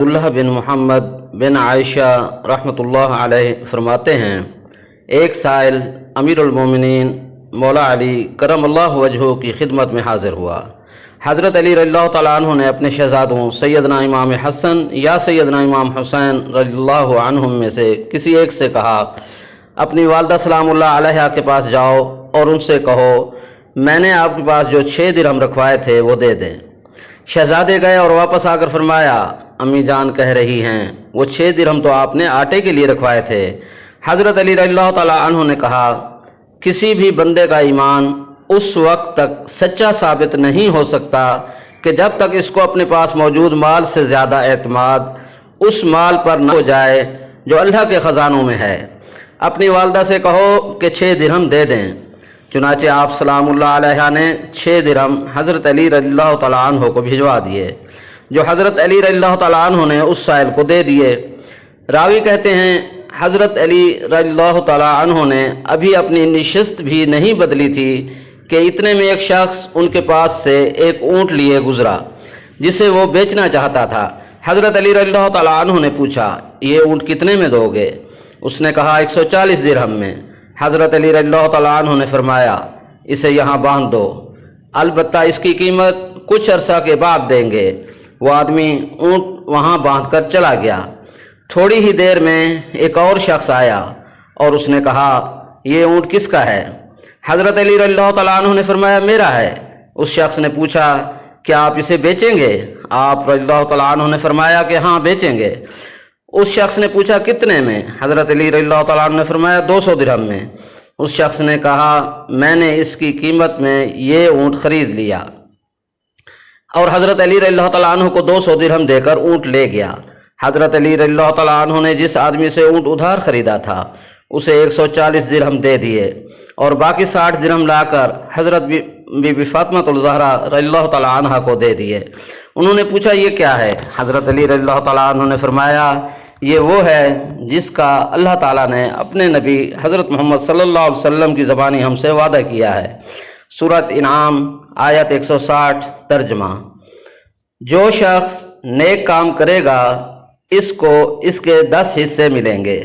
اللہ بن محمد بن عائشہ رحمتullah علیہ فرماتے ہیں، ایک سائل امیر المومنین مولا علی کرم اللہ وجہہ کی خدمت میں حاضر ہوا۔ حضرت علی رضی اللہ تعالیٰ عنہ نے اپنے شہزادوں سیدنا امام حسن یا سیدنا امام حسین رضی اللہ عنہم میں سے کسی ایک سے کہا، اپنی والدہ سلام اللہ علیہا کے پاس جاؤ اور ان سے کہو میں نے آپ کے پاس جو 6 درہم رکھوائے تھے وہ دے دیں۔ شہزادے گئے اور واپس آ کر فرمایا، امی جان کہہ رہی ہیں وہ 6 درہم تو آپ نے آٹے کے لیے رکھوائے تھے۔ حضرت علی رضی اللہ تعالیٰ عنہ نے کہا، کسی بھی بندے کا ایمان اس وقت تک سچا ثابت نہیں ہو سکتا کہ جب تک اس کو اپنے پاس موجود مال سے زیادہ اعتماد اس مال پر نہ ہو جائے جو اللہ کے خزانوں میں ہے۔ اپنی والدہ سے کہو کہ 6 درہم دے دیں۔ چنانچہ آپ سلام اللہ علیہ نے 6 درہم حضرت علی رضی اللہ تعالیٰ عنہ کو بھجوا دیے، جو حضرت علی رضی اللہ تعالیٰ عنہ نے اس سائل کو دے دیے۔ راوی کہتے ہیں، حضرت علی رضی اللہ تعالیٰ عنہ نے ابھی اپنی نشست بھی نہیں بدلی تھی کہ اتنے میں ایک شخص ان کے پاس سے ایک اونٹ لیے گزرا جسے وہ بیچنا چاہتا تھا۔ حضرت علی رضی اللہ تعالیٰ عنہ نے پوچھا، یہ اونٹ کتنے میں دو گے؟ اس نے کہا 140 درہم میں۔ حضرت علی رضی اللہ تعالیٰ عنہ نے فرمایا، اسے یہاں باندھ دو، البتہ اس کی قیمت کچھ عرصہ کے بعد دیں گے۔ وہ آدمی اونٹ وہاں باندھ کر چلا گیا۔ تھوڑی ہی دیر میں ایک اور شخص آیا اور اس نے کہا، یہ اونٹ کس کا ہے؟ حضرت علی رضی اللہ تعالیٰ عنہ نے فرمایا، میرا ہے۔ اس شخص نے پوچھا، کیا آپ اسے بیچیں گے؟ آپ رضی اللہ تعالیٰ عنہ نے فرمایا کہ ہاں بیچیں گے۔ اس شخص نے پوچھا، کتنے میں؟ حضرت علی رضی اللہ تعالیٰ عنہ نے فرمایا 200 درہم میں۔ اس شخص نے کہا، میں نے اس کی قیمت میں یہ اونٹ خرید لیا، اور حضرت علی رضی اللہ تعالیٰ عنہ کو 200 درہم دے کر اونٹ لے گیا۔ حضرت علی رضی اللہ تعالیٰ عنہ نے جس آدمی سے اونٹ ادھار خریدا تھا اسے 140 درہم دے دیے اور باقی 60 درہم لا کر حضرت بی بی فاطمہ الزہرا رضی اللہ تعالیٰ عنہ کو دے دیے۔ انہوں نے پوچھا، یہ کیا ہے؟ حضرت علی رضی اللہ تعالیٰ عنہ نے فرمایا، یہ وہ ہے جس کا اللہ تعالیٰ نے اپنے نبی حضرت محمد صلی اللہ علیہ وسلم کی زبانی ہم سے وعدہ کیا ہے۔ سورۃ انعام آیت 160 ترجمہ۔ جو شخص نیک کام کرے گا اس کو اس کے 10 حصے ملیں گے۔